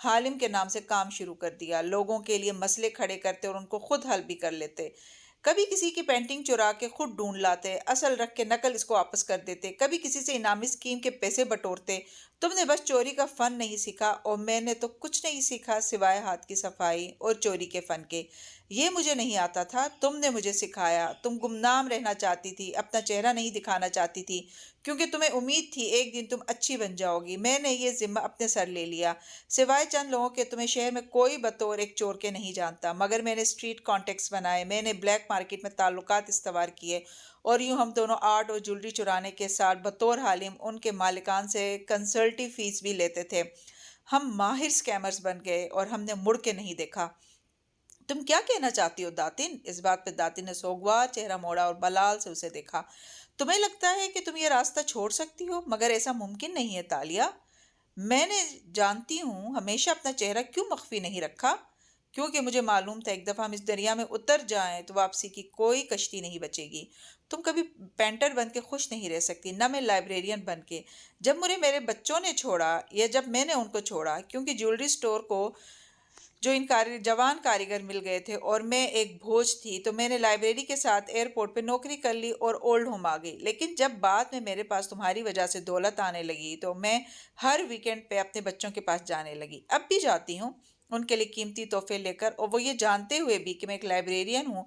حالم کے نام سے کام شروع کر دیا، لوگوں کے لیے مسئلے کھڑے کرتے اور ان کو خود حل بھی کر لیتے۔ کبھی کسی کی پینٹنگ چرا کے خود ڈھونڈ لاتے، اصل رکھ کے نقل اس کو واپس کر دیتے، کبھی کسی سے انعامی اسکیم کے پیسے بٹورتے۔ تم نے بس چوری کا فن نہیں سیکھا اور میں نے تو کچھ نہیں سیکھا سوائے ہاتھ کی صفائی اور چوری کے فن کے۔ یہ مجھے نہیں آتا تھا، تم نے مجھے سکھایا۔ تم گمنام رہنا چاہتی تھی، اپنا چہرہ نہیں دکھانا چاہتی تھی، کیونکہ تمہیں امید تھی ایک دن تم اچھی بن جاؤ گی۔ میں نے یہ ذمہ اپنے سر لے لیا۔ سوائے چند لوگوں کے تمہیں شہر میں کوئی بطور ایک چور کے نہیں جانتا، مگر میں نے اسٹریٹ کانٹیکٹس بنائے، میں نے بلیک مارکیٹ میں تعلقات استوار کیے، اور یوں ہم دونوں آرٹ اور جولری چرانے کے ساتھ بطور حالم ان کے مالکان سے کنسلٹی فیس بھی لیتے تھے۔ ہم ماہر سکیمرز بن گئے اور ہم نے مڑ کے نہیں دیکھا۔ تم کیا کہنا چاہتی ہو داتن؟ اس بات پہ داتن نے سوگوار چہرہ موڑا اور بلال سے اسے دیکھا۔ تمہیں لگتا ہے کہ تم یہ راستہ چھوڑ سکتی ہو، مگر ایسا ممکن نہیں ہے تالیہ۔ میں نے جانتی ہوں ہمیشہ اپنا چہرہ کیوں مخفی نہیں رکھا، کیونکہ مجھے معلوم تھا ایک دفعہ ہم اس دریا میں اتر جائیں تو واپسی کی کوئی کشتی نہیں بچے گی۔ تم کبھی پینٹر بن کے خوش نہیں رہ سکتی، نہ میں لائبریرین بن کے۔ جب مجھے میرے بچوں نے چھوڑا یا جب میں نے ان کو چھوڑا، کیونکہ جیولری سٹور کو جو ان جوان کاریگر مل گئے تھے اور میں ایک بوجھ تھی، تو میں نے لائبریری کے ساتھ ایئرپورٹ پہ نوکری کر لی اور اولڈ ہوم آ گئی۔ لیکن جب بعد میں میرے پاس تمہاری وجہ سے دولت آنے لگی تو میں ہر ویکنڈ پہ اپنے بچوں کے پاس جانے لگی۔ اب بھی جاتی ہوں ان کے لیے قیمتی تحفے لے کر، اور وہ یہ جانتے ہوئے بھی کہ میں ایک لائبریرین ہوں۔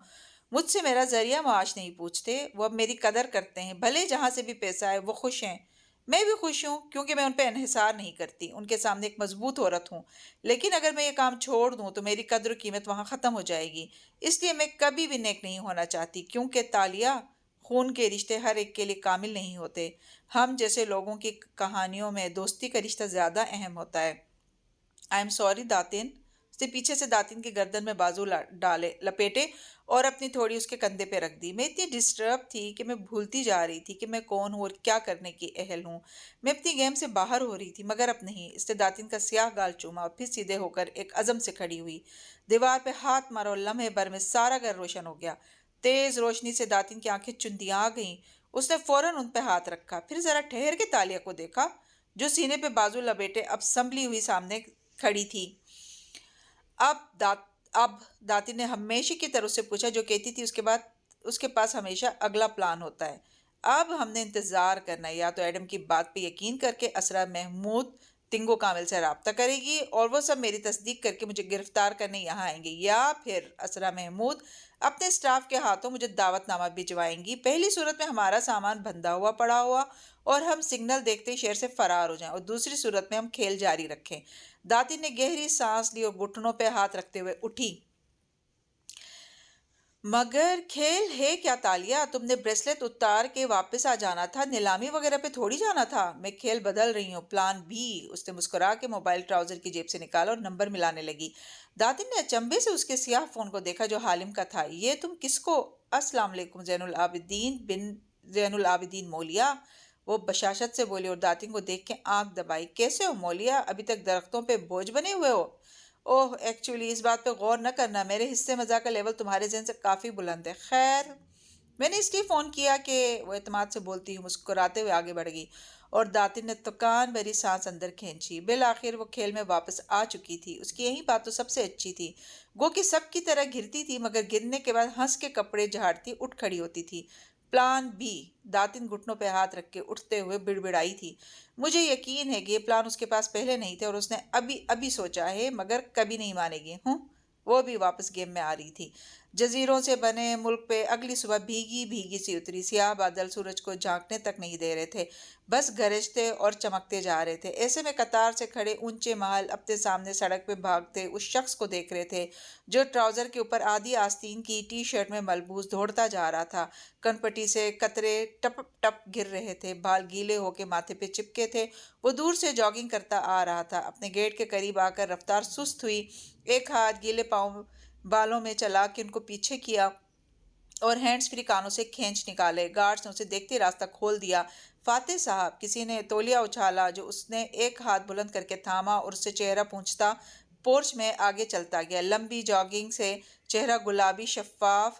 مجھ سے میرا ذریعہ معاش نہیں پوچھتے، وہ اب میری قدر کرتے ہیں، بھلے جہاں سے بھی پیسہ آئے وہ خوش ہیں۔ میں بھی خوش ہوں، کیونکہ میں ان پہ انحصار نہیں کرتی، ان کے سامنے ایک مضبوط عورت ہوں۔ لیکن اگر میں یہ کام چھوڑ دوں تو میری قدر و قیمت وہاں ختم ہو جائے گی۔ اس لیے میں کبھی بھی نیک نہیں ہونا چاہتی، کیونکہ تالیہ، خون کے رشتے ہر ایک کے لیے کامل نہیں ہوتے۔ ہم جیسے لوگوں کی کہانیوں میں دوستی کا رشتہ زیادہ اہم ہوتا ہے۔ آئی ایم سوری داتن۔ اس نے پیچھے سے داتن کی گردن میں بازو لپیٹے اور اپنی تھوڑی اس کے کندھے پہ رکھ دی۔ میں اتنی ڈسٹرب تھی کہ میں بھولتی جا رہی تھی کہ میں کون ہوں اور کیا کرنے کی اہل ہوں۔ میں اپنی گیم سے باہر ہو رہی تھی، مگر اب نہیں۔ اس نے داتن کا سیاہ گال چوما اور پھر سیدھے ہو کر ایک عزم سے کھڑی ہوئی، دیوار پہ ہاتھ مارا اور لمحے بھر میں سارا گھر روشن ہو گیا۔ تیز روشنی سے داتن کی آنکھیں چندیاں گئیں۔ اس نے فوراً ان پہ ہاتھ رکھا، پھر ذرا ٹھہر کے تالیہ کو دیکھا، جو سینے پہ بازو لپیٹے اب سنبھلی ہوئی سامنے کھڑی تھی۔ اب داتن نے ہمیشہ کی طرح اس سے پوچھا، جو کہتی تھی اس کے پاس ہمیشہ اگلا پلان ہوتا ہے۔ اب ہم نے انتظار کرنا ہے، یا تو ایڈم کی بات پہ یقین کر کے اسرا محمود تنگو کامل سے رابطہ کرے گی اور وہ سب میری تصدیق کر کے مجھے گرفتار کرنے یہاں آئیں گے، یا پھر اسرا محمود اپنے سٹاف کے ہاتھوں مجھے دعوت نامہ بھجوائیں گی۔ پہلی صورت میں ہمارا سامان بندھا ہوا پڑا ہوا اور ہم سگنل دیکھتے ہی شہر سے فرار ہو جائیں، اور دوسری صورت میں ہم کھیل جاری رکھیں۔ داتن نے گہری سانس لی اور گھٹنوں پہ ہاتھ رکھتے ہوئے اٹھی۔ مگر کھیل ہے کیا تالیہ؟ تم نے بریسلٹ اتار کے واپس آ جانا تھا، نیلامی وغیرہ پہ تھوڑی جانا تھا۔ میں کھیل بدل رہی ہوں، پلان بھی۔ اس نے مسکرا کے موبائل ٹراؤزر کی جیب سے نکالا اور نمبر ملانے لگی۔ داتن نے اچنبے سے اس کے سیاہ فون کو دیکھا جو حالم کا تھا۔ یہ تم کس کو؟ السلام علیکم، زین العابدین بن زین العابدین مولیا، وہ بشاشت سے بولی اور داتن کو دیکھ کے آنکھ دبائی۔ کیسے ہو مولیا؟ ابھی تک درختوں پہ بوجھ بنے ہوئے ہو؟ اوہ ایکچولی اس بات پہ غور نہ کرنا، میرے حصے مزاح کا لیول تمہارے ذہن سے کافی بلند ہے۔ خیر، میں نے اس لیے فون کیا کہ وہ اعتماد سے بولتی ہوئی مسکراتے ہوئے آگے بڑھ گئی، اور داتن نے تکان بھری سانس اندر کھینچی۔ بالآخر وہ کھیل میں واپس آ چکی تھی۔ اس کی یہی بات تو سب سے اچھی تھی، گو کہ سب کی طرح گرتی تھی، مگر گرنے کے بعد ہنس کے کپڑے جھاڑتی اٹھ کھڑی ہوتی تھی۔ پلان بی، داتن گھٹنوں پہ ہاتھ رکھ کے اٹھتے ہوئے بڑبڑائی تھی۔ مجھے یقین ہے کہ یہ پلان اس کے پاس پہلے نہیں تھے اور اس نے ابھی سوچا ہے، مگر کبھی نہیں مانے گی۔ وہ بھی واپس گیم میں آ رہی تھی۔ جزیروں سے بنے ملک پہ اگلی صبح بھیگی بھیگی سی اتری۔ سیاہ بادل سورج کو جھانکنے تک نہیں دے رہے تھے، بس گرجتے اور چمکتے جا رہے تھے۔ ایسے میں قطار سے کھڑے اونچے محل اپنے سامنے سڑک پہ بھاگتے اس شخص کو دیکھ رہے تھے جو ٹراؤزر کے اوپر آدھی آستین کی ٹی شرٹ میں ملبوس دوڑتا جا رہا تھا۔ کنپٹی سے قطرے ٹپ ٹپ گر رہے تھے، بال گیلے ہو کے ماتھے پہ چپکے تھے۔ وہ دور سے جاگنگ کرتا آ رہا تھا۔ اپنے گیٹ کے قریب آ کر رفتار سست ہوئی، ایک ہاتھ گیلے پاؤں بالوں میں چلا کے ان کو پیچھے کیا اور ہینڈز فری کانوں سے کھینچ نکالے۔ گارڈز نے اسے دیکھتے راستہ کھول دیا۔ فاتح صاحب، کسی نے تولیہ اچھالا جو اس نے ایک ہاتھ بلند کر کے تھاما اور اس سے چہرہ پوچھتا پورچ میں آگے چلتا گیا۔ لمبی جاگنگ سے چہرہ گلابی، شفاف،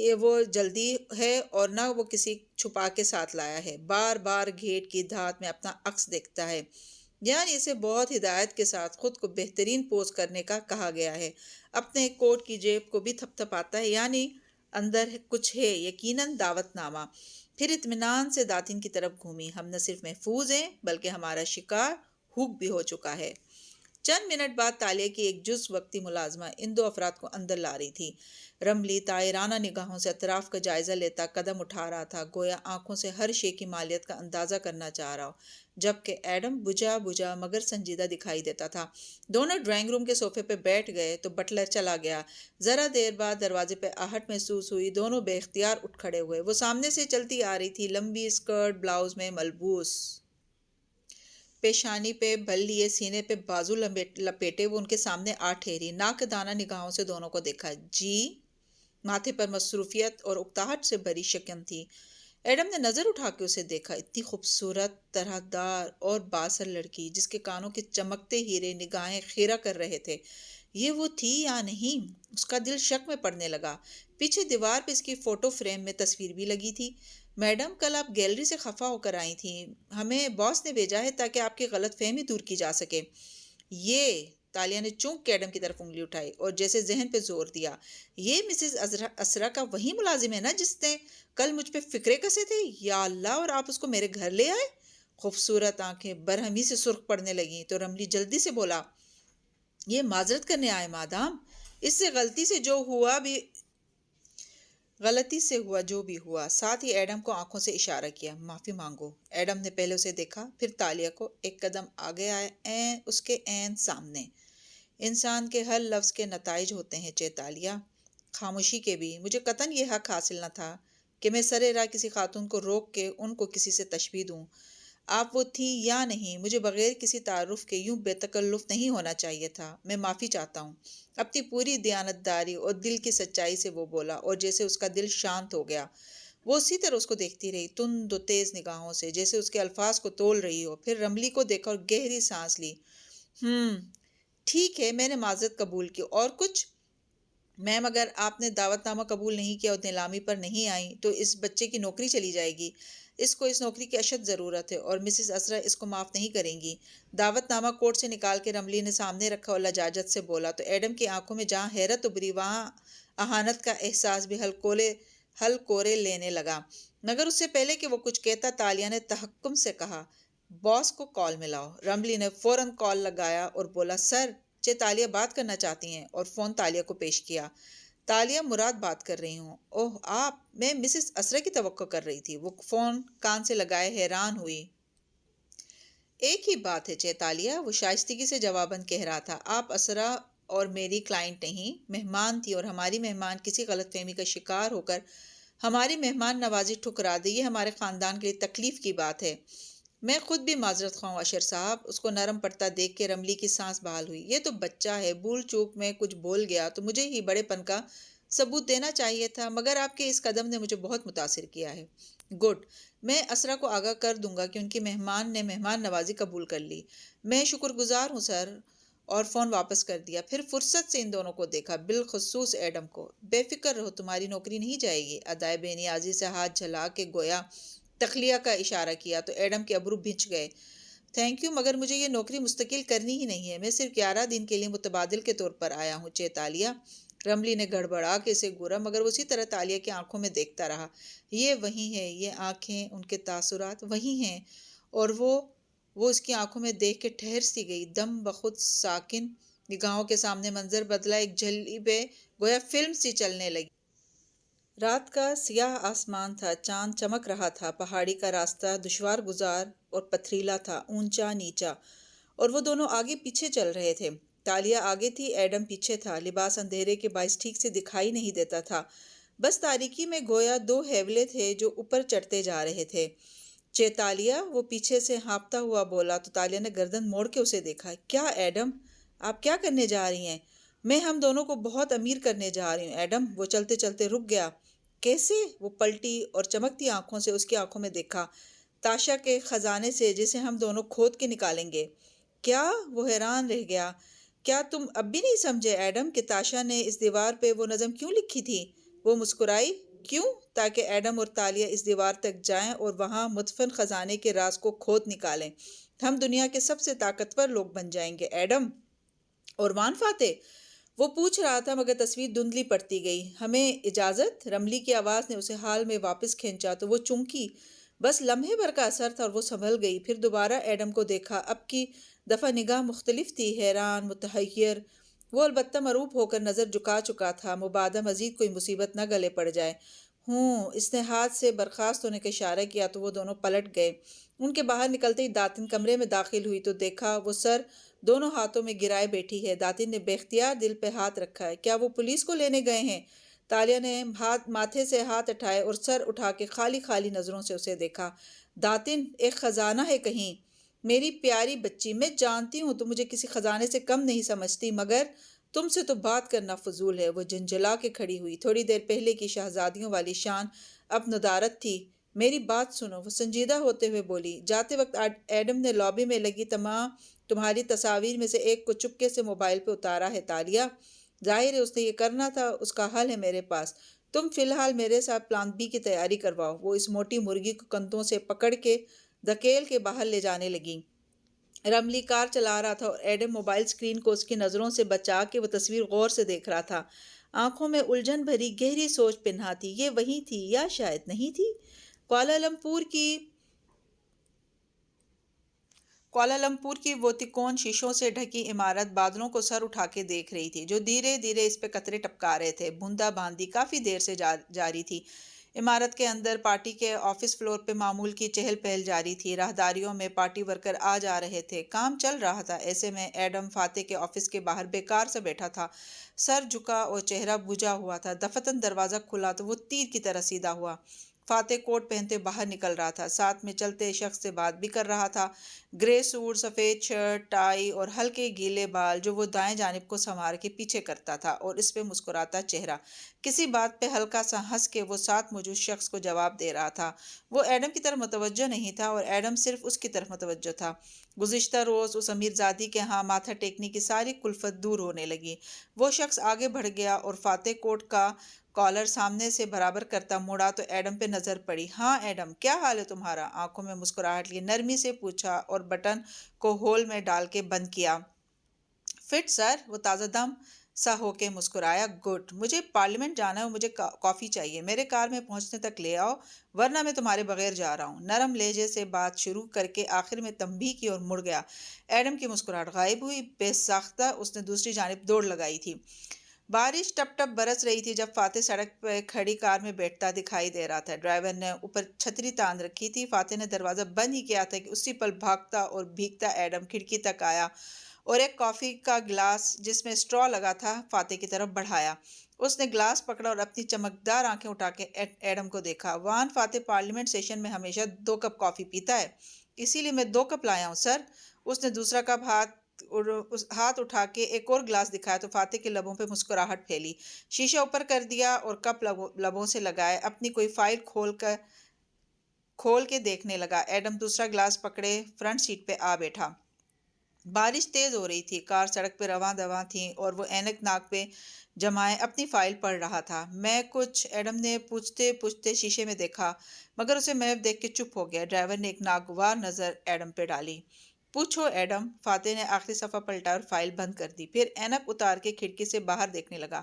یہ وہ جلدی ہے اور نہ وہ کسی چھپا کے ساتھ لایا ہے۔ بار بار گیٹ کی دھات میں اپنا عکس دیکھتا ہے، یعنی اسے بہت ہدایت کے ساتھ خود کو بہترین پوز کرنے کا کہا گیا ہے۔ اپنے کوٹ کی جیب کو بھی تھپ تھپاتا ہے، یعنی اندر کچھ ہے، یقیناً دعوت نامہ۔ پھر اطمینان سے داتن کی طرف گھومی۔ ہم نہ صرف محفوظ ہیں بلکہ ہمارا شکار ہوک بھی ہو چکا ہے۔ چند منٹ بعد تالیہ کی ایک جز وقتی ملازمہ ان دو افراد کو اندر لا رہی تھی۔ رملی طائرانہ نگاہوں سے اطراف کا جائزہ لیتا قدم اٹھا رہا تھا، گویا آنکھوں سے ہر شے کی مالیت کا اندازہ کرنا چاہ رہا ہو، جبکہ ایڈم بجھا بجھا مگر سنجیدہ دکھائی دیتا تھا۔ دونوں ڈرائنگ روم کے صوفے پہ بیٹھ گئے تو بٹلر چلا گیا۔ ذرا دیر بعد دروازے پہ آہٹ محسوس ہوئی، دونوں بے اختیار اٹھ کھڑے ہوئے۔ وہ سامنے سے چلتی آ رہی تھی، لمبی اسکرٹ بلاؤز میں ملبوس، پیشانی پہ بل لیے، سینے پہ بازو لپیٹے وہ ان کے سامنے آ ٹھہری، ناقدانہ نگاہوں سے دونوں کو دیکھا۔ جی؟ ماتھے پر مصروفیت اور اکتاہٹ سے بھری شکن تھی۔ ایڈم نے نظر اٹھا کے اسے دیکھا، اتنی خوبصورت، طرح دار اور بااثر لڑکی جس کے کانوں کے چمکتے ہیرے نگاہیں خیرہ کر رہے تھے، یہ وہ تھی یا نہیں؟ اس کا دل شک میں پڑنے لگا۔ پیچھے دیوار پہ اس کی فوٹو فریم میں تصویر بھی لگی تھی۔ میڈم، کل آپ گیلری سے خفا ہو کر آئی تھیں، ہمیں باس نے بھیجا ہے تاکہ آپ کی غلط فہمی دور کی جا سکے۔ یہ تالیہ نے چونک کے ایڈم کی طرف انگلی اٹھائی اور جیسے ذہن پہ زور دیا، یہ مسز اسرا کا وہی ملازم ہے نا جس نے کل مجھ پہ فکرے کسے تھے؟ یا اللہ، اور آپ اس کو میرے گھر لے آئے؟ خوبصورت آنکھیں برہمی سے سرخ پڑنے لگیں تو رملی جلدی سے بولا، یہ معذرت کرنے آئے مادام، اس سے غلطی سے جو بھی ہوا۔ ساتھ ہی ایڈم کو آنکھوں سے اشارہ کیا، معافی مانگو۔ ایڈم نے پہلے اسے دیکھا، پھر تالیہ کو، ایک قدم آگے آئے، اس کے عین سامنے۔ انسان کے ہر لفظ کے نتائج ہوتے ہیں چیتالیہ، خاموشی کے بھی۔ مجھے قطعاً یہ حق حاصل نہ تھا کہ میں سرِ راہ کسی خاتون کو روک کے ان کو کسی سے تشبیہ دوں۔ آپ وہ تھیں یا نہیں، مجھے بغیر کسی تعارف کے یوں بے تکلف نہیں ہونا چاہیے تھا۔ میں معافی چاہتا ہوں۔ اپنی پوری دیانتداری اور دل کی سچائی سے وہ بولا، اور جیسے اس کا دل شانت ہو گیا۔ وہ اسی طرح اس کو دیکھتی رہی، تند و تیز نگاہوں سے، جیسے اس کے الفاظ کو تول رہی ہو۔ پھر رملی کو دیکھا اور گہری سانس لی۔ ٹھیک ہے، میں نے معذرت قبول کی۔ اور کچھ؟ میم، اگر آپ نے دعوت نامہ قبول نہیں کیا اور نیلامی پر نہیں آئیں تو اس بچے کی نوکری چلی جائے گی۔ اس کو اس نوکری کی اشد ضرورت ہے اور مسز اسرا اس کو معاف نہیں کریں گی۔ دعوت نامہ کوٹ سے نکال کے رملی نے سامنے رکھا اور لجاجت سے بولا تو ایڈم کی آنکھوں میں جہاں حیرت ابھری وہاں اہانت کا احساس بھی ہلکورے لینے لگا۔ مگر اس سے پہلے کہ وہ کچھ کہتا، تالیہ نے تحکم سے کہا، باس کو کال ملاؤ۔ رملی نے فوراً کال لگایا اور بولا، سر، تالیہ بات کرنا چاہتی ہیں، اور فون تالیہ کو پیش کیا۔ تالیہ، مراد بات کر رہی ہوں۔ اوہ، آپ؟ میں مسز اسرا کی توقع کر رہی تھی۔ وہ فون کان سے لگائے حیران ہوئی۔ ایک ہی بات ہے چیتالیہ، وہ شائستگی سے جواباً کہہ رہا تھا، آپ اسرا اور میری کلائنٹ نہیں، مہمان تھی، اور ہماری مہمان کسی غلط فہمی کا شکار ہو کر ہماری مہمان نوازی ٹھکرا دے، یہ ہمارے خاندان کے لیے تکلیف کی بات ہے۔ میں خود بھی معذرت خواہ ہوں اشر صاحب۔ اس کو نرم پڑتا دیکھ کے رملی کی سانس بحال ہوئی۔ یہ تو بچہ ہے، بھول چوک میں کچھ بول گیا تو مجھے ہی بڑے پن کا ثبوت دینا چاہیے تھا، مگر آپ کے اس قدم نے مجھے بہت متاثر کیا ہے۔ گڈ، میں اسرا کو آگاہ کر دوں گا کہ ان کی مہمان نے مہمان نوازی قبول کر لی۔ میں شکر گزار ہوں سر، اور فون واپس کر دیا۔ پھر فرصت سے ان دونوں کو دیکھا، بالخصوص ایڈم کو۔ بے فکر رہو، تمہاری نوکری نہیں جائے گی۔ ادائے بے نیازی سے ہاتھ جھلا کے گویا تخلیہ کا اشارہ کیا تو ایڈم کے ابرو بھنچ گئے۔ تھینک یو، مگر مجھے یہ نوکری مستقل کرنی ہی نہیں ہے، میں صرف 11 دن کے لیے متبادل کے طور پر آیا ہوں چیتالیہ۔ رملی نے گڑبڑا کے اسے گورا، مگر وہ اسی طرح تالیہ کی آنکھوں میں دیکھتا رہا۔ یہ وہی ہے، یہ آنکھیں، ان کے تاثرات وہی ہیں، اور وہ اس کی آنکھوں میں دیکھ کے ٹھہر سی گئی، دم بخود ساکن۔ نگاہوں کے سامنے منظر بدلا، ایک جھلی پہ گویا فلم سی چلنے لگی۔ رات کا سیاہ آسمان تھا، چاند چمک رہا تھا، پہاڑی کا راستہ دشوار گزار اور پتھریلا تھا، اونچا نیچا، اور وہ دونوں آگے پیچھے چل رہے تھے۔ تالیہ آگے تھی، ایڈم پیچھے تھا۔ لباس اندھیرے کے باعث ٹھیک سے دکھائی نہیں دیتا تھا، بس تاریکی میں گویا دو ہیولے تھے جو اوپر چڑھتے جا رہے تھے۔ چیتالیہ، وہ پیچھے سے ہانپتا ہوا بولا تو تالیہ نے گردن موڑ کے اسے دیکھا۔ کیا ایڈم، آپ کیا کرنے جا رہی ہیں؟ میں ہم دونوں کو بہت امیر کرنے جا رہی ہوں ایڈم۔ وہ چلتے چلتے رک گیا۔ کیسے؟ وہ پلٹی اور چمکتی آنکھوں سے اس کی آنکھوں میں دیکھا، تاشا کے خزانے سے جسے ہم دونوں کھود کے نکالیں گے۔ کیا؟ وہ حیران رہ گیا۔ کیا تم اب بھی نہیں سمجھے ایڈم کہ تاشا نے اس دیوار پہ وہ نظم کیوں لکھی تھی؟ وہ مسکرائی۔ کیوں؟ تاکہ ایڈم اور تالیہ اس دیوار تک جائیں اور وہاں مدفن خزانے کے راز کو کھود نکالیں۔ ہم دنیا کے سب سے طاقتور لوگ بن جائیں گے ایڈم۔ اور وان فاتح؟ وہ پوچھ رہا تھا مگر تصویر دھندلی پڑتی گئی۔ ہمیں اجازت؟ رملی کی آواز نے اسے حال میں واپس کھینچا تو وہ چونکی۔ بس لمحے بھر کا اثر تھا اور وہ سنبھل گئی۔ پھر دوبارہ ایڈم کو دیکھا۔ اب کی دفعہ نگاہ مختلف تھی، حیران، متحیر۔ وہ البتہ مرعوب ہو کر نظر جھکا چکا تھا، مبادا مزید کوئی مصیبت نہ گلے پڑ جائے۔ اس نے ہاتھ سے برخاست ہونے کا اشارہ کیا تو وہ دونوں پلٹ گئے۔ ان کے باہر نکلتے ہی داتن کمرے میں داخل ہوئی تو دیکھا وہ سر دونوں ہاتھوں میں گرائے بیٹھی ہے۔ داتن نے بے اختیار دل پہ ہاتھ رکھا ہے۔ کیا وہ پولیس کو لینے گئے ہیں؟ تالیہ نے ماتھے سے ہاتھ اٹھائے اور سر اٹھا کے خالی خالی نظروں سے اسے دیکھا۔ داتن ایک خزانہ ہے کہیں؟ میری پیاری بچی، میں جانتی ہوں تم مجھے کسی خزانے سے کم نہیں سمجھتی، مگر تم سے تو بات کرنا فضول ہے۔ وہ جھنجھلا کے کھڑی ہوئی۔ تھوڑی دیر پہلے کی شہزادیوں والی شان اب ندارت تھی۔ میری بات سنو، وہ سنجیدہ ہوتے ہوئے بولی۔ جاتے وقت ایڈم نے لابی میں لگی تمہاری تصاویر میں سے ایک کو چپکے سے موبائل پہ اتارا ہے تالیہ۔ ظاہر ہے اس نے یہ کرنا تھا، اس کا حل ہے میرے پاس۔ تم فی الحال میرے ساتھ پلان بی کی تیاری کرواؤ۔ وہ اس موٹی مرغی کو کندھوں سے پکڑ کے دھکیل کے باہر لے جانے لگی۔ رملی کار چلا رہا تھا اور ایڈم موبائل سکرین کو اس کی نظروں سے بچا کے وہ تصویر غور سے دیکھ رہا تھا۔ آنکھوں میں الجھن بھری گہری سوچ پنہا تھی۔ یہ وہی تھی یا شاید نہیں تھی؟ کوالالمپور کی وہ تکون شیشوں سے ڈھکی عمارت بادلوں کو سر اٹھا کے دیکھ رہی تھی، جو دھیرے دھیرے اس پہ قطرے ٹپکا رہے تھے۔ بوندا باندی کافی دیر سے جاری تھی۔ عمارت کے اندر پارٹی کے آفس فلور پہ معمول کی چہل پہل جاری تھی۔ راہداریوں میں پارٹی ورکر آ جا رہے تھے، کام چل رہا تھا۔ ایسے میں ایڈم فاتح کے آفس کے باہر بیکار سا بیٹھا تھا، سر جھکا اور چہرہ بجھا ہوا تھا۔ دفتن دروازہ کھلا تو وہ تیر کی طرح سیدھا ہوا۔ فاتح کوٹ پہنتے باہر نکل رہا تھا، ساتھ میں چلتے شخص سے بات بھی کر رہا تھا۔ گرے سوٹ، سفید شرٹ، ٹائی اور ہلکے گیلے بال جو وہ دائیں جانب کو سنوار کے پیچھے کرتا تھا، اور اس پہ مسکراتا چہرہ۔ کسی بات پہ ہلکا سا ہنس کے وہ ساتھ موجود شخص کو جواب دے رہا تھا۔ وہ ایڈم کی طرف متوجہ نہیں تھا اور ایڈم صرف اس کی طرف متوجہ تھا۔ گزشتہ روز اس امیر زادی کے ہاں ماتھا ٹیکنے کی ساری کلفت دور ہونے لگی۔ وہ شخص آگے بڑھ گیا اور فاتح کوٹ کا کالر سامنے سے برابر کرتا مڑا تو ایڈم پہ نظر پڑی۔ ہاں ایڈم، کیا حال ہے تمہارا؟ آنکھوں میں مسکراہٹ لیے نرمی سے پوچھا اور بٹن کو ہول میں ڈال کے بند کیا۔ فٹ سر، وہ تازہ دم سا ہو کے مسکرایا۔ گڈ، مجھے پارلیمنٹ جانا ہے اور مجھے کافی چاہیے۔ میرے کار میں پہنچنے تک لے آؤ، ورنہ میں تمہارے بغیر جا رہا ہوں۔ نرم لہجے سے بات شروع کر کے آخر میں تنبیہ کی اور مڑ گیا۔ ایڈم کی مسکراہٹ غائب ہوئی۔ بے ساختہ اس نے دوسری جانب دوڑ لگائی تھی۔ بارش ٹپ ٹپ برس رہی تھی جب فاتح سڑک پہ کھڑی کار میں بیٹھتا دکھائی دے رہا تھا۔ ڈرائیور نے اوپر چھتری تان رکھی تھی۔ فاتح نے دروازہ بند ہی کیا تھا کہ اسی پل بھاگتا اور بھیگتا ایڈم کھڑکی تک آیا اور ایک کافی کا گلاس جس میں اسٹرا لگا تھا فاتح کی طرف بڑھایا۔ اس نے گلاس پکڑا اور اپنی چمکدار آنکھیں اٹھا کے ایڈم کو دیکھا۔ وان فاتح پارلیمنٹ سیشن میں ہمیشہ 2 کپ کافی پیتا ہے، اسی لیے میں 2 کپ لایا ہوں سر۔ اس نے دوسرا کپ ہاتھ اٹھا کے ایک اور گلاس دکھایا تو فاتح کے لبوں پہ مسکراہٹ پھیلی۔ شیشہ اوپر کر دیا اور کپ لبوں سے لگائے اپنی کوئی فائل کھول کے دیکھنے لگا۔ ایڈم دوسرا گلاس پکڑے فرنٹ سیٹ پہ آ بیٹھا۔ بارش تیز ہو رہی تھی، کار سڑک پہ رواں دواں تھی اور وہ اینک ناک پہ جمائے اپنی فائل پڑھ رہا تھا۔ میں کچھ؟ ایڈم نے پوچھتے پوچھتے شیشے میں دیکھا، مگر اسے میپ دیکھ کے چپ ہو گیا۔ ڈرائیور نے ایک ناگوار نظر ایڈم پہ ڈالی۔ پوچھو ایڈم۔ فاتح نے آخری صفحہ پلٹا اور فائل بند کر دی، پھر اینک اتار کے کھڑکی سے باہر دیکھنے لگا۔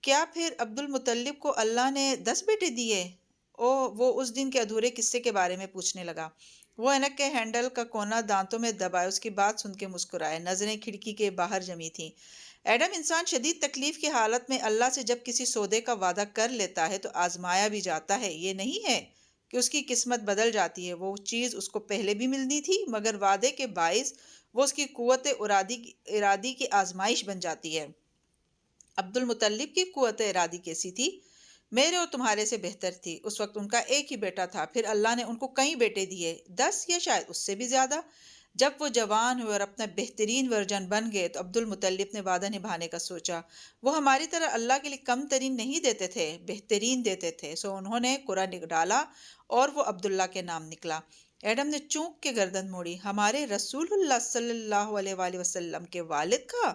کیا پھر عبدالمطلب کو اللہ نے 10 بیٹے دیے؟ وہ اس دن کے ادھورے قصے کے بارے میں پوچھنے لگا۔ وہ اینک کے ہینڈل کا کونا دانتوں میں دبائے اس کی بات سن کے مسکرائے۔ نظریں کھڑکی کے باہر جمی تھیں۔ ایڈم، انسان شدید تکلیف کی حالت میں اللہ سے جب کسی سودے کا وعدہ کر لیتا ہے تو آزمایا بھی جاتا ہے۔ یہ نہیں ہے کہ اس کی قسمت بدل جاتی ہے، وہ چیز اس کو پہلے بھی ملنی تھی، مگر وعدے کے باعث وہ اس کی قوت ارادی کی آزمائش بن جاتی ہے۔ عبدالمطلب کی قوت ارادی کیسی تھی؟ میرے اور تمہارے سے بہتر تھی۔ اس وقت ان کا ایک ہی بیٹا تھا، پھر اللہ نے ان کو کئی بیٹے دیے، 10 یا شاید اس سے بھی زیادہ۔ جب وہ جوان ہوئے اور اپنا بہترین ورژن بن گئے تو عبدالمطلب نے وعدہ نبھانے کا سوچا۔ وہ ہماری طرح اللہ کے لیے کم ترین نہیں دیتے تھے، بہترین دیتے تھے، سو انہوں نے قرآن ڈالا اور وہ عبداللہ کے نام نکلا۔ ایڈم نے چونک کے گردن موڑی۔ ہمارے رسول اللہ صلی اللہ علیہ وآلہ وسلم کے والد کا؟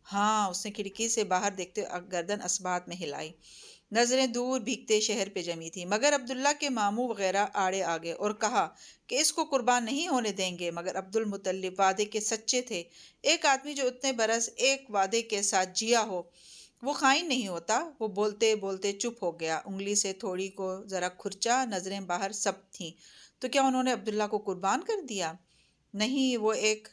ہاں، اس نے کھڑکی سے باہر دیکھتے گردن اثبات میں ہلائی۔ نظریں دور بھیگتے شہر پہ جمی تھی، مگر عبداللہ کے ماموں وغیرہ آڑے آ گئے اور کہا کہ اس کو قربان نہیں ہونے دیں گے۔ مگر عبد المطلب وعدے کے سچے تھے۔ ایک آدمی جو اتنے برس ایک وعدے کے ساتھ جیا ہو وہ خائن نہیں ہوتا۔ وہ بولتے بولتے چپ ہو گیا، انگلی سے تھوڑی کو ذرا کھرچا، نظریں باہر سب تھیں۔ تو کیا انہوں نے عبداللہ کو قربان کر دیا؟ نہیں، وہ ایک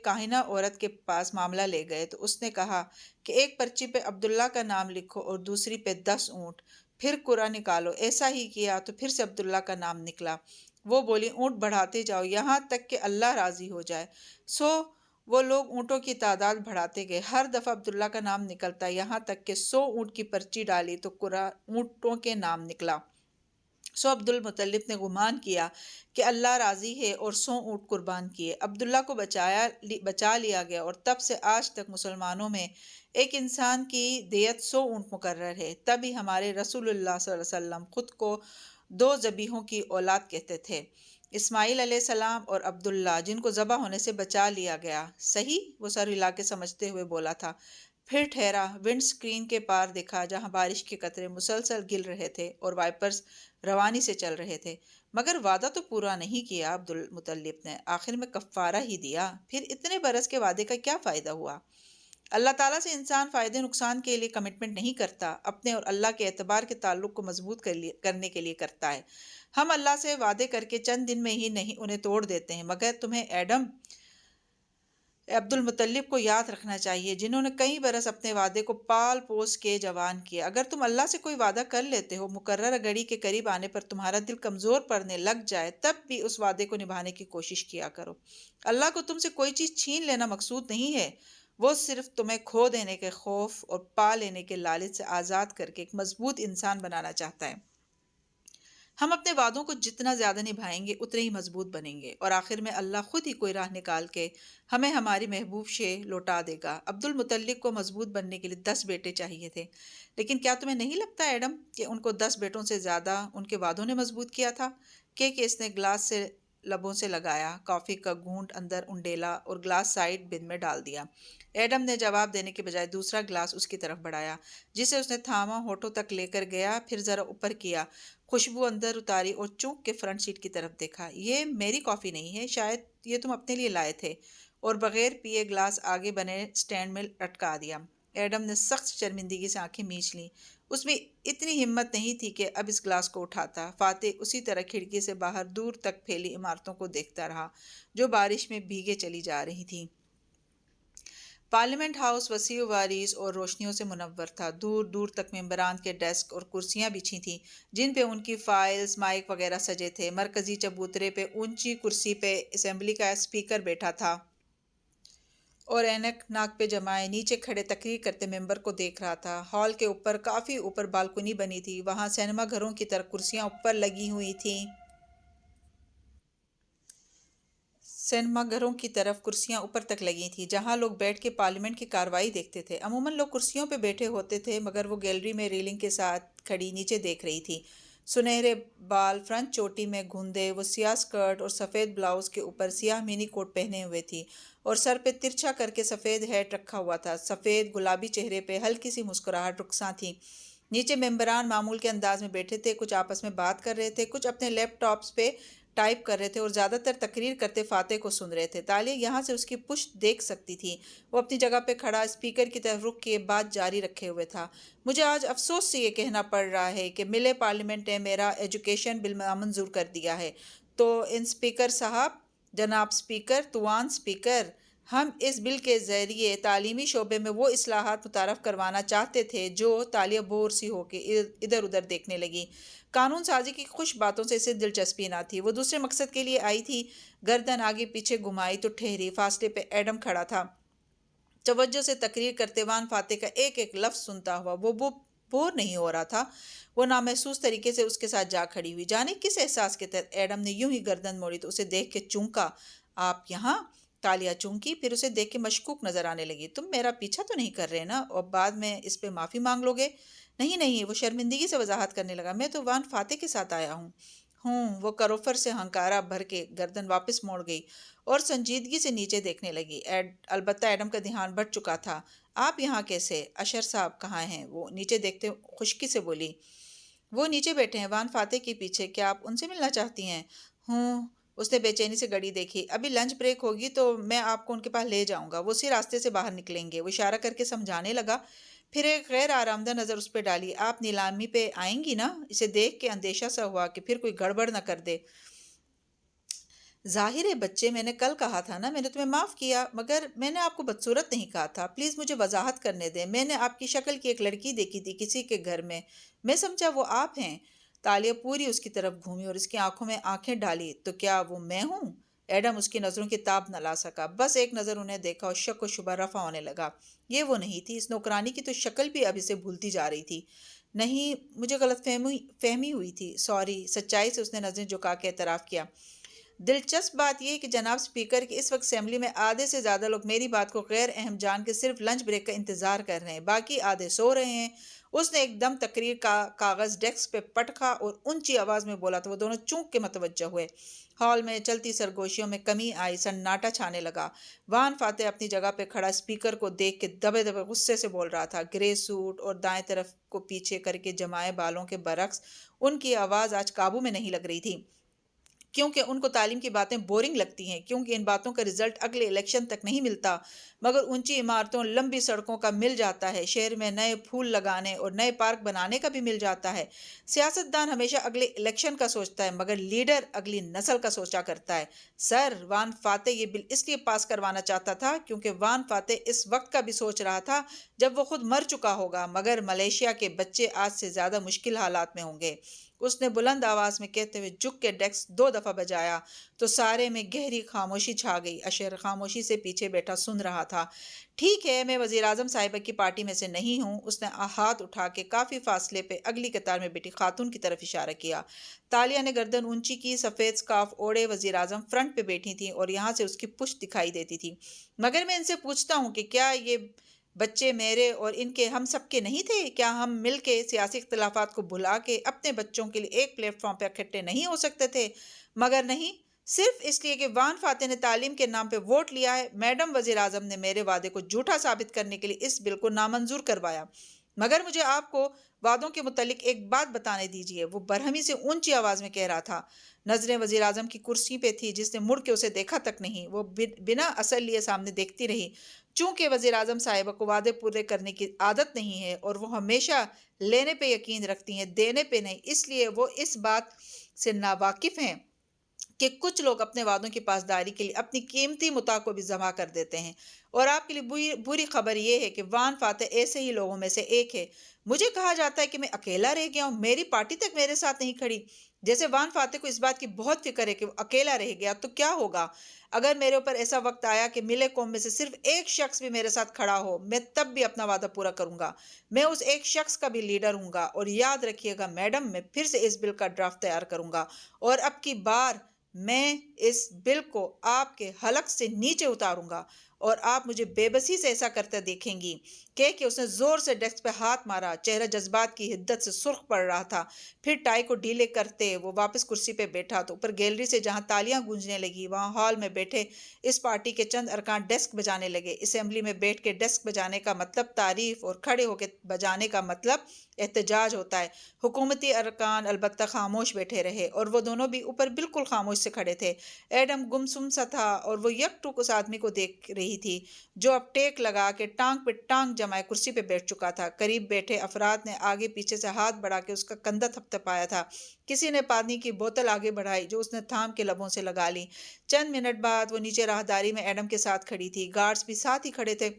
کاہنہ عورت کے پاس معاملہ لے گئے تو اس نے کہا کہ ایک پرچی پہ عبداللہ کا نام لکھو اور دوسری پہ 10 اونٹ، پھر قرعہ نکالو۔ ایسا ہی کیا تو پھر سے عبداللہ کا نام نکلا۔ وہ بولی اونٹ بڑھاتے جاؤ یہاں تک کہ اللہ راضی ہو جائے۔ سو وہ لوگ اونٹوں کی تعداد بڑھاتے گئے، ہر دفعہ عبداللہ کا نام نکلتا، یہاں تک کہ 100 اونٹ کی پرچی ڈالی تو قرعہ اونٹوں کے نام نکلا۔ سو عبد المطلب نے گمان کیا کہ اللہ راضی ہے اور 100 اونٹ قربان کیے۔ عبداللہ کو بچا لیا گیا اور تب سے آج تک مسلمانوں میں ایک انسان کی دیت 100 اونٹ مقرر ہے۔ تبھی ہمارے رسول اللہ صلی اللہ علیہ وسلم خود کو 2 ذبیحوں کی اولاد کہتے تھے، اسماعیل علیہ السلام اور عبداللہ، جن کو ذبح ہونے سے بچا لیا گیا۔ صحیح؟ وہ سر ہلا کے سمجھتے ہوئے بولا تھا، پھر ٹھہرا۔ ونڈ سکرین کے پار دیکھا جہاں بارش کے قطرے مسلسل گر رہے تھے اور وائپرز روانی سے چل رہے تھے۔ مگر وعدہ تو پورا نہیں کیا عبد المطلب نے، آخر میں کفارہ ہی دیا۔ پھر اتنے برس کے وعدے کا کیا فائدہ ہوا؟ اللہ تعالیٰ سے انسان فائدے نقصان کے لیے کمٹمنٹ نہیں کرتا، اپنے اور اللہ کے اعتبار کے تعلق کو مضبوط کرنے کے لیے کرتا ہے۔ ہم اللہ سے وعدے کر کے چند دن میں ہی نہیں انہیں توڑ دیتے ہیں۔ مگر تمہیں عبد المطلب کو یاد رکھنا چاہیے، جنہوں نے کئی برس اپنے وعدے کو پال پوس کے جوان کیا۔ اگر تم اللہ سے کوئی وعدہ کر لیتے ہو، مقررہ گھڑی کے قریب آنے پر تمہارا دل کمزور پڑنے لگ جائے، تب بھی اس وعدے کو نبھانے کی کوشش کیا کرو۔ اللہ کو تم سے کوئی چیز چھین لینا مقصود نہیں ہے، وہ صرف تمہیں کھو دینے کے خوف اور پا لینے کے لالچ سے آزاد کر کے ایک مضبوط انسان بنانا چاہتا ہے۔ ہم اپنے وعدوں کو جتنا زیادہ نبھائیں گے اتنے ہی مضبوط بنیں گے، اور آخر میں اللہ خود ہی کوئی راہ نکال کے ہمیں ہماری محبوب شے لوٹا دے گا۔ عبد المطلب کو مضبوط بننے کے لیے 10 بیٹے چاہیے تھے، لیکن کیا تمہیں نہیں لگتا ایڈم کہ ان کو 10 بیٹوں سے زیادہ ان کے وعدوں نے مضبوط کیا تھا؟ کہ اس نے گلاس سے لبوں سے لگایا، کافی کا گھونٹ اندر انڈیلا اور گلاس سائڈ بن میں ڈال دیا۔ ایڈم نے جواب دینے کے بجائے دوسرا گلاس اس کی طرف بڑھایا، جسے اس نے تھاما، ہونٹوں تک لے کر گیا، پھر ذرا اوپر کیا، خوشبو اندر اتاری اور چونک کے فرنٹ سیٹ کی طرف دیکھا۔ یہ میری کافی نہیں ہے، شاید یہ تم اپنے لیے لائے تھے، اور بغیر پیے گلاس آگے بنے سٹینڈ میں لٹکا دیا۔ ایڈم نے سخت شرمندگی سے آنکھیں میچ لیں، اس میں اتنی ہمت نہیں تھی کہ اب اس گلاس کو اٹھاتا۔ فاتح اسی طرح کھڑکی سے باہر دور تک پھیلی عمارتوں کو دیکھتا رہا جو بارش میں بھیگے چلی جا رہی تھیں۔ پارلیمنٹ ہاؤس وسیع و عریض اور روشنیوں سے منور تھا۔ دور دور تک ممبران کے ڈیسک اور کرسیاں بچھی تھیں جن پہ ان کی فائلز، مائک وغیرہ سجے تھے۔ مرکزی چبوترے پہ اونچی کرسی پہ اسمبلی کا اسپیکر بیٹھا تھا اور اینک ناک پہ جمائے نیچے کھڑے تقریر کرتے ممبر کو دیکھ رہا تھا۔ ہال کے اوپر کافی اوپر بالکنی بنی تھی، وہاں سینما گھروں کی طرح کرسیاں اوپر لگی ہوئی تھیں۔ سینما گھروں کی طرف کرسیاں اوپر تک لگی تھیں جہاں لوگ بیٹھ کے پارلیمنٹ کی کارروائی دیکھتے تھے۔ عموماً لوگ کرسیوں پہ بیٹھے ہوتے تھے، مگر وہ گیلری میں ریلنگ کے ساتھ کھڑی نیچے دیکھ رہی تھی۔ سنہرے بال فرنٹ چوٹی میں گھوندے، وہ سیاہ سکرٹ اور سفید بلاؤز کے اوپر سیاہ منی کوٹ پہنے ہوئے تھی اور سر پہ ترچھا کر کے سفید ہیٹ رکھا ہوا تھا۔ سفید گلابی چہرے پہ ہلکی سی مسکراہٹ رخساں تھی۔ نیچے ممبران معمول کے انداز میں بیٹھے تھے، کچھ آپس میں بات کر رہے تھے، کچھ اپنے لیپ ٹاپس پہ ٹائپ کر رہے تھے اور زیادہ تر تقریر کرتے فاتح کو سن رہے تھے۔ تالیہ یہاں سے اس کی پشت دیکھ سکتی تھی۔ وہ اپنی جگہ پہ کھڑا اسپیکر کی طرف رخ کیے بات جاری رکھے ہوئے تھا۔ مجھے آج افسوس سے یہ کہنا پڑ رہا ہے کہ ملے پارلیمنٹ نے میرا ایجوکیشن بل نامنظور کر دیا ہے۔ تو ان اسپیکر صاحب، جناب اسپیکر، توان اسپیکر، ہم اس بل کے ذریعے تعلیمی شعبے میں وہ اصلاحات متعارف کروانا چاہتے تھے جو تالیہ بور سی ہو کے ادھر ادھر دیکھنے لگی۔ قانون سازی کی خوش باتوں سے اسے دلچسپی نہ تھی، وہ دوسرے مقصد کے لیے آئی تھی۔ گردن آگے پیچھے گھمائی تو ٹھہری۔ فاصلے پہ ایڈم کھڑا تھا، توجہ سے تقریر کرتے وان فاتح کا ایک ایک لفظ سنتا ہوا۔ وہ بور نہیں ہو رہا تھا، وہ نامحسوس طریقے سے اس کے ساتھ جا کھڑی ہوئی۔ جانے کس احساس کے تحت ایڈم نے یوں ہی گردن موڑی تو اسے دیکھ کے چونکا۔ آپ یہاں؟ تالیہ چونکی، پھر اسے دیکھ کے مشکوک نظر آنے لگی۔ تم میرا پیچھا تو نہیں کر رہے نا، اور بعد میں اس پہ معافی مانگ لو گے؟ نہیں نہیں، وہ شرمندگی سے وضاحت کرنے لگا، میں تو وان فاتح کے ساتھ آیا ہوں۔ وہ کروفر سے ہنکارا بھر کے گردن واپس موڑ گئی اور سنجیدگی سے نیچے دیکھنے لگی۔ البتہ ایڈم کا دھیان بٹ چکا تھا۔ آپ یہاں کیسے؟ اشر صاحب کہاں ہیں؟ وہ نیچے دیکھتے خشکی سے بولی۔ وہ نیچے بیٹھے ہیں وان فاتح کے پیچھے، کیا آپ ان سے ملنا چاہتی ہیں؟ ہوں۔ اس نے بے چینی سے گھڑی دیکھی۔ ابھی لنچ بریک ہوگی تو میں آپ کو ان کے پاس لے جاؤں گا، وہ اسی راستے سے باہر نکلیں گے۔ وہ اشارہ کر کے سمجھانے لگا، پھر ایک غیر آرامدہ نظر اس پہ ڈالی۔ آپ نیلامی پہ آئیں گی نا؟ اسے دیکھ کے اندیشہ سا ہوا کہ پھر کوئی گڑبڑ نہ کر دے۔ ظاہر ہے بچے، میں نے کل کہا تھا نا، میں نے تمہیں معاف کیا، مگر میں نے آپ کو بدصورت نہیں کہا تھا۔ پلیز مجھے وضاحت کرنے دیں۔ میں نے آپ کی شکل کی ایک لڑکی دیکھی تھی کسی کے گھر میں سمجھا وہ آپ ہیں۔ تالیہ پوری اس کی طرف گھومی اور اس کی آنکھوں میں آنکھیں ڈالی۔ تو کیا وہ میں ہوں؟ ایڈم اس کی نظروں کی تاب نہ لا سکا، بس ایک نظر انہیں دیکھا اور شک و شبہ رفع ہونے لگا۔ یہ وہ نہیں تھی، اس نوکرانی کی تو شکل بھی اب اسے بھولتی جا رہی تھی۔ نہیں، مجھے غلط فہمی ہوئی تھی، سوری۔ سچائی سے اس نے نظریں جھکا کے اعتراف کیا۔ دلچسپ بات یہ ہے کہ جناب سپیکر کہ اس وقت اسمبلی میں آدھے سے زیادہ لوگ میری بات کو غیر اہم جان کے صرف لنچ بریک کا انتظار کر رہے ہیں، باقی آدھے سو رہے ہیں۔ اس نے ایک دم تقریر کا کاغذ ڈیسک پہ پٹکا اور اونچی آواز میں بولا تو وہ دونوں چونک کے متوجہ ہوئے۔ ہال میں چلتی سرگوشیوں میں کمی آئی، سناٹا چھانے لگا۔ وان فاتح اپنی جگہ پہ کھڑا اسپیکر کو دیکھ کے دبے دبے غصے سے بول رہا تھا، گرے سوٹ اور دائیں طرف کو پیچھے کر کے جمائے بالوں کے برعکس ان کی آواز آج قابو میں نہیں لگ رہی تھی، کیونکہ ان کو تعلیم کی باتیں بورنگ لگتی ہیں، کیونکہ ان باتوں کا رزلٹ اگلے الیکشن تک نہیں ملتا، مگر اونچی عمارتوں، لمبی سڑکوں کا مل جاتا ہے، شہر میں نئے پھول لگانے اور نئے پارک بنانے کا بھی مل جاتا ہے۔ سیاستدان ہمیشہ اگلے الیکشن کا سوچتا ہے، مگر لیڈر اگلی نسل کا سوچا کرتا ہے۔ سر، وان فاتح یہ بل اس لیے پاس کروانا چاہتا تھا کیونکہ وان فاتح اس وقت کا بھی سوچ رہا تھا جب وہ خود مر چکا ہوگا، مگر ملیشیا کے بچے آج سے زیادہ مشکل حالات میں ہوں گے۔ اس نے بلند آواز میں کہتے ہوئے جھک کے ڈیسک 2 دفعہ بجایا تو سارے میں گہری خاموشی چھا گئی۔ اشر خاموشی سے پیچھے بیٹھا سن رہا تھا۔ ٹھیک ہے، میں وزیر اعظم صاحبہ کی پارٹی میں سے نہیں ہوں۔ اس نے ہاتھ اٹھا کے کافی فاصلے پہ اگلی قطار میں بیٹھی خاتون کی طرف اشارہ کیا۔ تالیہ نے گردن اونچی کی، سفید سکارف اوڑے وزیر اعظم فرنٹ پہ بیٹھی تھیں اور یہاں سے اس کی پشت دکھائی دیتی تھی۔ مگر میں ان سے پوچھتا ہوں کہ کیا یہ بچے میرے اور ان کے ہم سب کے نہیں تھے؟ کیا ہم مل کے سیاسی اختلافات کو بھلا کے اپنے بچوں کے لیے ایک پلیٹ فارم پہ اکٹھے نہیں ہو سکتے تھے؟ مگر نہیں، صرف اس لیے کہ وان فاتح نے تعلیم کے نام پہ ووٹ لیا ہے، میڈم وزیر اعظم نے میرے وعدے کو جھوٹا ثابت کرنے کے لیے اس بل کو نامنظور کروایا۔ مگر مجھے آپ کو وعدوں کے متعلق ایک بات بتانے دیجیے، وہ برہمی سے اونچی آواز میں کہہ رہا تھا۔ نظریں وزیر اعظم کی کرسی پہ تھی جس نے مڑ کے اسے دیکھا تک نہیں، وہ بنا اثر لیے سامنے دیکھتی رہی۔ چونکہ وزیر اعظم صاحبہ کو وعدے پورے کرنے کی عادت نہیں ہے اور وہ ہمیشہ لینے پہ یقین رکھتی ہیں، دینے پہ نہیں، اس لیے وہ اس بات سے ناواقف ہیں کہ کچھ لوگ اپنے وعدوں کی پاسداری کے لیے اپنی قیمتی متاع کو بھی ذبح کر دیتے ہیں۔ اور آپ کے لیے بری خبر یہ ہے کہ وان فاتح ایسے ہی لوگوں میں سے ایک ہے۔ مجھے کہا جاتا ہے کہ میں اکیلا رہ گیا ہوں، میری پارٹی تک میرے ساتھ نہیں کھڑی۔ جیسے وان فاتح کو اس بات کی بہت فکر ہے کہ وہ اکیلا رہ گیا تو کیا ہوگا اگر میرے اوپر ایسا وقت آیا کہ ملے قوم میں سے صرف ایک شخص بھی میرے ساتھ کھڑا ہو، میں تب بھی اپنا وعدہ پورا کروں گا۔ میں اس ایک شخص کا بھی لیڈر ہوں گا۔ اور یاد رکھیے گا میڈم، میں پھر سے اس بل کا ڈرافٹ تیار کروں گا اور اب کی بار میں اس بل کو آپ کے حلق سے نیچے اتاروں گا اور آپ مجھے بے بسی سے ایسا کرتے دیکھیں گی۔ کہ اس نے زور سے ڈیسک پہ ہاتھ مارا، چہرہ جذبات کی حدت سے سرخ پڑ رہا تھا۔ پھر ٹائی کو ڈھیلے کرتے وہ واپس کرسی پہ بیٹھا تو اوپر گیلری سے جہاں تالیاں گونجنے لگی وہاں ہال میں بیٹھے اس پارٹی کے چند ارکان ڈیسک بجانے لگے۔ اسمبلی میں بیٹھ کے ڈیسک بجانے کا مطلب تعریف اور کھڑے ہو کے بجانے کا مطلب احتجاج ہوتا ہے۔ حکومتی ارکان البتہ خاموش بیٹھے رہے اور وہ دونوں بھی اوپر بالکل خاموش سے کھڑے تھے۔ ایڈم گمسم سا تھا اور وہ یک ٹک اس آدمی کو دیکھ رہی تھی جو اب ٹیک لگا کے ٹانگ پہ ٹانگ جمائے کرسی پہ بیٹھ چکا تھا۔ قریب بیٹھے افراد نے آگے پیچھے سے ہاتھ بڑھا کے اس کا کندھا تھپتھپایا تھا۔ کسی نے پانی کی بوتل آگے بڑھائی جو اس نے تھام کے لبوں سے لگا لی۔ چند منٹ بعد وہ نیچے راہداری میں ایڈم کے ساتھ کھڑی تھی، گارڈز بھی ساتھ ہی کھڑے تھے۔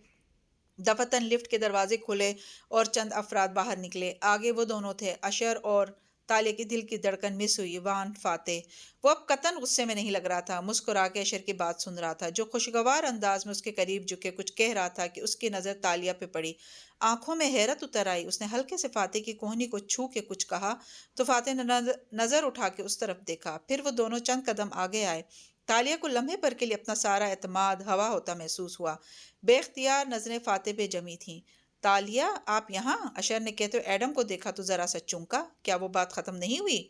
دفتن لفٹ کے دروازے کھلے اور چند افراد باہر نکلے۔ آگے وہ دونوں تھے، اشر اور تالیہ کی دل کی دھڑکن مس ہوئی۔ وان فاتح وہ اب قطعاً غصے میں نہیں لگ رہا تھا، مسکرا کے اشر کی بات سن رہا تھا جو خوشگوار انداز میں اس کے قریب جھکے کچھ کہہ رہا تھا کہ اس کی نظر تالیہ پہ پڑی۔ آنکھوں میں حیرت اتر آئی۔ اس نے ہلکے سے فاتح کی کوہنی کو چھو کے کچھ کہا تو فاتح نے نظر اٹھا کے اس طرف دیکھا، پھر وہ دونوں چند قدم آگے آئے۔ تالیہ کو لمحے بھر کے لیے اپنا سارا اعتماد ہوا ہوتا محسوس ہوا۔ بے اختیار نظریں فاتح پہ جمی تھیں۔ تالیہ، آپ یہاں؟ اشر نے کہتے ہوئے ایڈم کو دیکھا تو ذرا سا چونکا۔ کیا وہ بات ختم نہیں ہوئی؟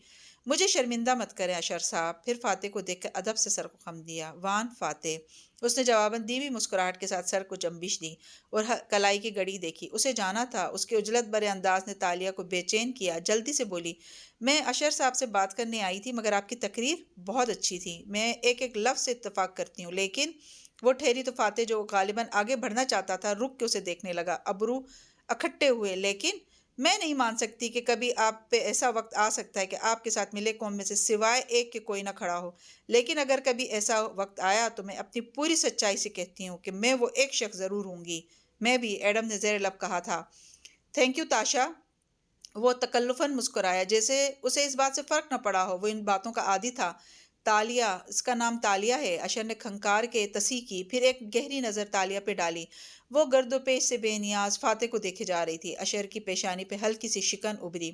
مجھے شرمندہ مت کریں اشر صاحب۔ پھر فاتح کو دیکھ کر ادب سے سر کو خم دیا۔ وان فاتح، اس نے جواباً دیوی مسکراہٹ کے ساتھ سر کو جنبش دی اور کلائی کی گھڑی دیکھی۔ اسے جانا تھا۔ اس کے عجلت برے انداز نے تالیہ کو بے چین کیا۔ جلدی سے بولی، میں اشر صاحب سے بات کرنے آئی تھی، مگر آپ کی تقریر بہت اچھی تھی، میں ایک ایک لفظ سے اتفاق کرتی ہوں، لیکن وہ ٹھہری تو فاتح جو غالباً آگے بڑھنا چاہتا تھا رک کے اسے دیکھنے لگا، ابرو اکھٹے ہوئے۔ لیکن میں نہیں مان سکتی کہ کبھی آپ پہ ایسا وقت آ سکتا ہے کہ آپ کے ساتھ ملے قوم میں سے سوائے ایک کے کوئی نہ کھڑا ہو، لیکن اگر کبھی ایسا وقت آیا تو میں اپنی پوری سچائی سے کہتی ہوں کہ میں وہ ایک شخص ضرور ہوں گی۔ میں بھی، ایڈم نے زیر لب کہا تھا۔ Thank you تاشا۔ وہ تکلفاً مسکرایا جیسے اسے اس بات سے فرق نہ پڑا ہو۔ وہ ان باتوں کا عادی تھا۔ تالیہ، اس کا نام تالیہ ہے؟ اشر نے کھنکار کے تصحیح کی، پھر ایک گہری نظر تالیہ پہ ڈالی۔ وہ گرد و پیش سے بے نیاز فاتح کو دیکھے جا رہی تھی۔ اشر کی پیشانی پہ ہلکی سی شکن ابھری۔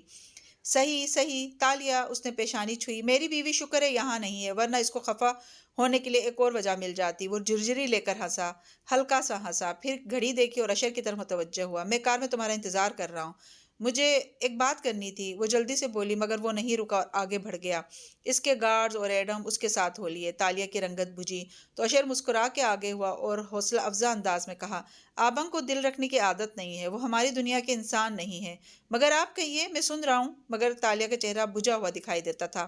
صحیح صحیح تالیہ، اس نے پیشانی چھوئی۔ میری بیوی شکر ہے یہاں نہیں ہے، ورنہ اس کو خفا ہونے کے لیے ایک اور وجہ مل جاتی۔ وہ جرجری لے کر ہنسا، ہلکا سا ہنسا، پھر گھڑی دیکھی اور اشر کی طرف متوجہ ہوا۔ میں کار میں تمہارا انتظار کر رہا ہوں، مجھے ایک بات کرنی تھی۔ وہ جلدی سے بولی مگر وہ نہیں رکا اور آگے بڑھ گیا۔ اس کے گارڈز اور ایڈم اس کے ساتھ ہو لیے۔ تالیہ کی رنگت بجھی تو اشر مسکرا کے آگے ہوا اور حوصلہ افزا انداز میں کہا، آبنگ کو دل رکھنے کی عادت نہیں ہے، وہ ہماری دنیا کے انسان نہیں ہے، مگر آپ کہیے، میں سن رہا ہوں۔ مگر تالیہ کا چہرہ بجھا ہوا دکھائی دیتا تھا۔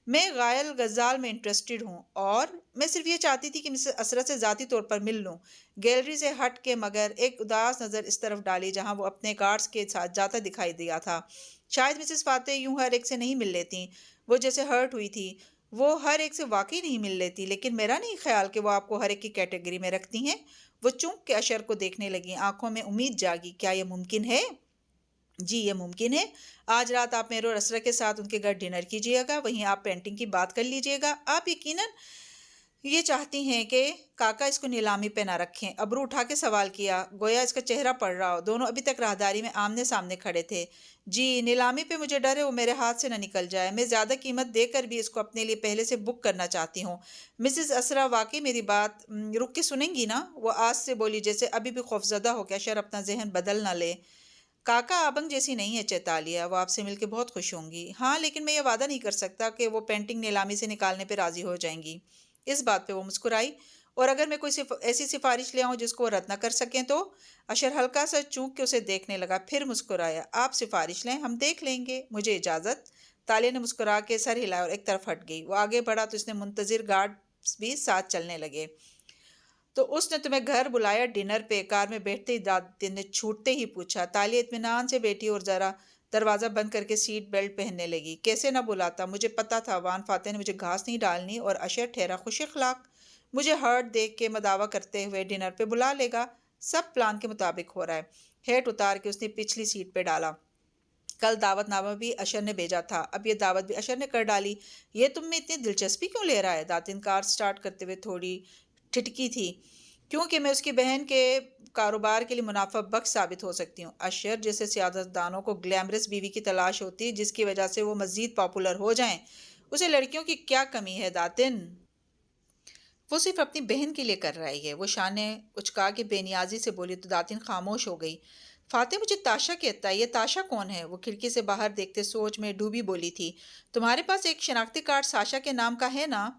میں غائل غزال میں انٹرسٹڈ ہوں اور میں صرف یہ چاہتی تھی کہ مسز اسرا سے ذاتی طور پر مل لوں۔ گیلری سے ہٹ کے مگر ایک اداس نظر اس طرف ڈالی جہاں وہ اپنے گارڈز کے ساتھ جاتا دکھائی دیا تھا۔ شاید مسز فاتح یوں ہر ایک سے نہیں مل لیتی، وہ جیسے ہرٹ ہوئی تھی، وہ ہر ایک سے واقعی نہیں مل لیتی، لیکن میرا نہیں خیال کہ وہ آپ کو ہر ایک کی کیٹیگری میں رکھتی ہیں۔ وہ چونک کے اشر کو دیکھنے لگی، آنکھوں میں امید جاگی۔ کیا یہ ممکن ہے؟ جی یہ ممکن ہے۔ آج رات آپ میرے اور اسرا کے ساتھ ان کے گھر ڈنر کیجیے گا، وہیں آپ پینٹنگ کی بات کر لیجیے گا۔ آپ یقیناً یہ چاہتی ہیں کہ کاکا اس کو نیلامی پہ نہ رکھیں؟ ابرو اٹھا کے سوال کیا، گویا اس کا چہرہ پڑ رہا ہو۔ دونوں ابھی تک راہداری میں آمنے سامنے کھڑے تھے۔ جی نیلامی پہ مجھے ڈر ہے وہ میرے ہاتھ سے نہ نکل جائے، میں زیادہ قیمت دے کر بھی اس کو اپنے لیے پہلے سے بک کرنا چاہتی ہوں۔ مسز اسرا واقعی میری بات رک کے سنیں گی نا؟ وہ آس سے بولی جیسے ابھی بھی خوفزدہ ہو کہ اشر اپنا ذہن بدل نہ لے۔ کاکا آبنگ جیسی نہیں ہے چیتالیہ، وہ آپ سے مل کے بہت خوش ہوں گی۔ ہاں لیکن میں یہ وعدہ نہیں کر سکتا کہ وہ پینٹنگ نیلامی سے نکالنے پہ راضی ہو جائیں گی۔ اس بات پہ وہ مسکرائی۔ اور اگر میں کوئی ایسی سفارش لے آؤں جس کو وہ رد نہ کر سکیں تو؟ اشر ہلکا سا چونک کے اسے دیکھنے لگا، پھر مسکرایا۔ آپ سفارش لیں، ہم دیکھ لیں گے، مجھے اجازت؟ تالیہ نے مسکرا کے سر ہلایا اور ایک طرف ہٹ گئی۔ وہ آگے بڑھا تو اس نے منتظر گارڈ بھی ساتھ چلنے لگے۔ تو اس نے تمہیں گھر بلایا ڈنر پہ؟ کار میں بیٹھتے ہی داتن نے چھوٹتے ہی پوچھا۔ تالیہ اطمینان سے بیٹھی اور ذرا دروازہ بند کر کے سیٹ بیلٹ پہننے لگی۔ کیسے نہ بلاتا، مجھے پتا تھا وان فاتح نے مجھے گھاس نہیں ڈالنی، اور اشر ٹھہرا خوش اخلاق مجھے ہرٹ دیکھ کے مداوا کرتے ہوئے ڈنر پہ بلا لے گا۔ سب پلان کے مطابق ہو رہا ہے۔ ہیٹ اتار کے اس نے پچھلی سیٹ پہ ڈالا۔ کل دعوت نامہ بھی اشر نے بھیجا تھا، اب یہ دعوت بھی اشر نے کر ڈالی۔ یہ تم میں اتنی دلچسپی کیوں لے رہا ہے؟ داتن کار سٹارٹ کرتے ہوئے تھوڑی ٹھٹکی تھی۔ کیونکہ میں اس کی بہن کے کاروبار کے لیے منافع بخش ثابت ہو سکتی ہوں۔ اشر جیسے سیاست دانوں کو گلیمرس بیوی کی تلاش ہوتی ہے جس کی وجہ سے وہ مزید پاپولر ہو جائیں، اسے لڑکیوں کی کیا کمی ہے داتن؟ وہ صرف اپنی بہن کے لیے کر رہی ہے۔ وہ شانے اچکا کے بے نیازی سے بولی تو داتن خاموش ہو گئی۔ فاتح مجھے تاشا کہتا ہے، یہ تاشا کون ہے؟ وہ کھڑکی سے باہر دیکھتے سوچ میں ڈوبی بولی تھی۔ تمہارے پاس ایک شناختی کارڈ ساشا کے نام کا ہے نا؟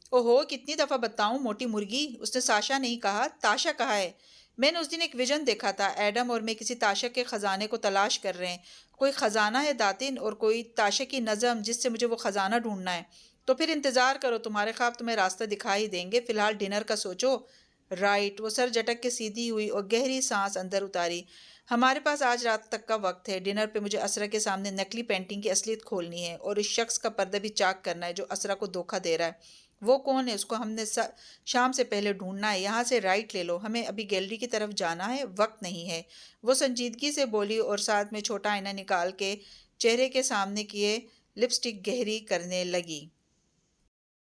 اوہو کتنی دفعہ بتاؤں موٹی مرغی، اس نے ساشا نہیں کہا، تاشا کہا ہے۔ میں نے اس دن ایک ویژن دیکھا تھا، ایڈم اور میں کسی تاشا کے خزانے کو تلاش کر رہے ہیں۔ کوئی خزانہ ہے داتن، اور کوئی تاشا کی نظم جس سے مجھے وہ خزانہ ڈھونڈنا ہے۔ تو پھر انتظار کرو، تمہارے خواب تمہیں راستہ دکھا ہی دیں گے، فی الحال ڈنر کا سوچو۔ رائٹ، وہ سر جھٹک کے سیدھی ہوئی اور گہری سانس اندر اتاری۔ ہمارے پاس آج رات تک کا وقت ہے، ڈنر پہ مجھے اسرا کے سامنے نکلی پینٹنگ کی اصلیت کھولنی ہے اور اس شخص کا پردہ بھی چاک کرنا ہے جو اسرا کو دھوکہ دے رہا ہے۔ وہ کون ہے؟ اس کو ہم نے شام سے پہلے ڈھونڈنا ہے۔ یہاں سے رائٹ لے لو، ہمیں ابھی گیلری کی طرف جانا ہے، وقت نہیں ہے۔ وہ سنجیدگی سے بولی اور ساتھ میں چھوٹا آئینہ نکال کے چہرے کے سامنے کیے لپسٹک گہری کرنے لگی۔